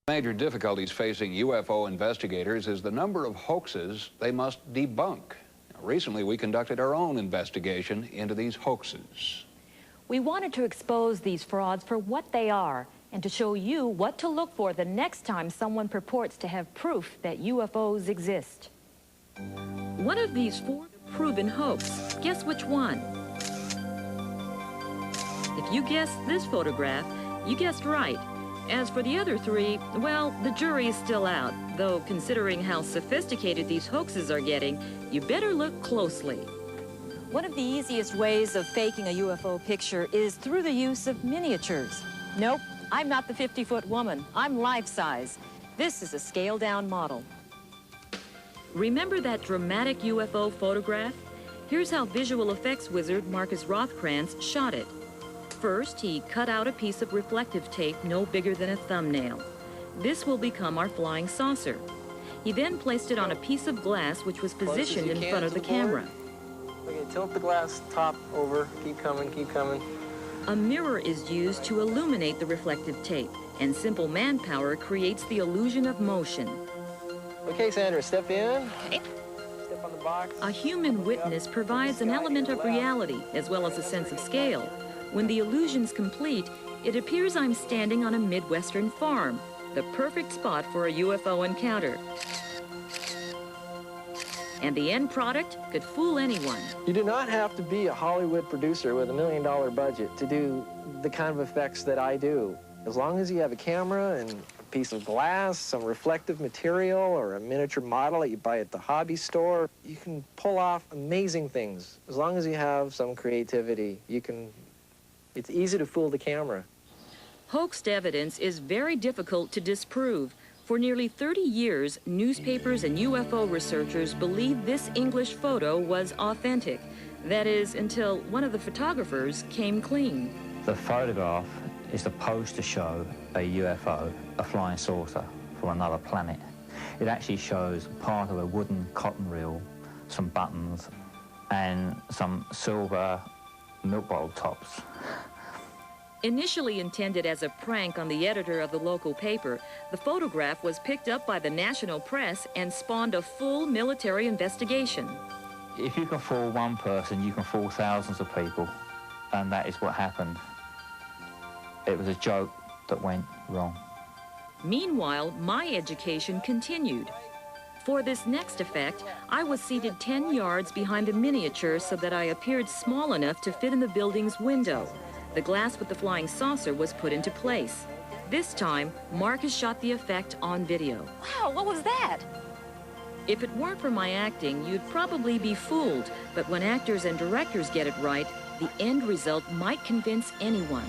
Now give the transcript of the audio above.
Major difficulties facing UFO investigators is the number of hoaxes they must debunk. Recently, we conducted our own investigation into these hoaxes. We wanted to expose these frauds for what they are and to show you what to look for the next time someone purports to have proof that UFOs exist. One of these four proven hoax. Guess which one? If you guessed this photograph, you guessed right. As for the other three, well, the jury is still out, though considering how sophisticated these hoaxes are getting, you better look closely. One of the easiest ways of faking a UFO picture is through the use of miniatures. Nope, I'm not the 50-foot woman. I'm life-size. This is a scaled-down model. Remember that dramatic UFO photograph? Here's how visual effects wizard Marcus Rothkranz shot it. First, he cut out a piece of reflective tape no bigger than a thumbnail. This will become our flying saucer. He then placed it on a piece of glass which was positioned in front of the camera. Okay, tilt the glass top over. Keep coming, keep coming. A mirror is used to illuminate the reflective tape, and simple manpower creates the illusion of motion. Okay, Sandra, step in. Okay. Step on the box. A human witness provides an element of reality as well as a sense of scale. When the illusion's complete, it appears I'm standing on a Midwestern farm, the perfect spot for a UFO encounter. And the end product could fool anyone. You do not have to be a Hollywood producer with $1 million budget to do the kind of effects that I do. As long as you have a camera and a piece of glass, some reflective material, or a miniature model that you buy at the hobby store, you can pull off amazing things. As long as you have some creativity, it's easy to fool the camera. Hoaxed evidence is very difficult to disprove. For nearly 30 years, newspapers and UFO researchers believed this English photo was authentic. That is, until one of the photographers came clean. The photograph is supposed to show a UFO, a flying saucer from another planet. It actually shows part of a wooden cotton reel, some buttons, and some silver milk bottle tops. Initially intended as a prank on the editor of the local paper, the photograph was picked up by the national press and spawned a full military investigation. If you can fool one person, you can fool thousands of people, and that is what happened. It was a joke that went wrong. Meanwhile, my education continued. For this next effect, I was seated 10 yards behind the miniature so that I appeared small enough to fit in the building's window. The glass with the flying saucer was put into place. This time, Marcus shot the effect on video. Wow, what was that? If it weren't for my acting, you'd probably be fooled. But when actors and directors get it right, the end result might convince anyone.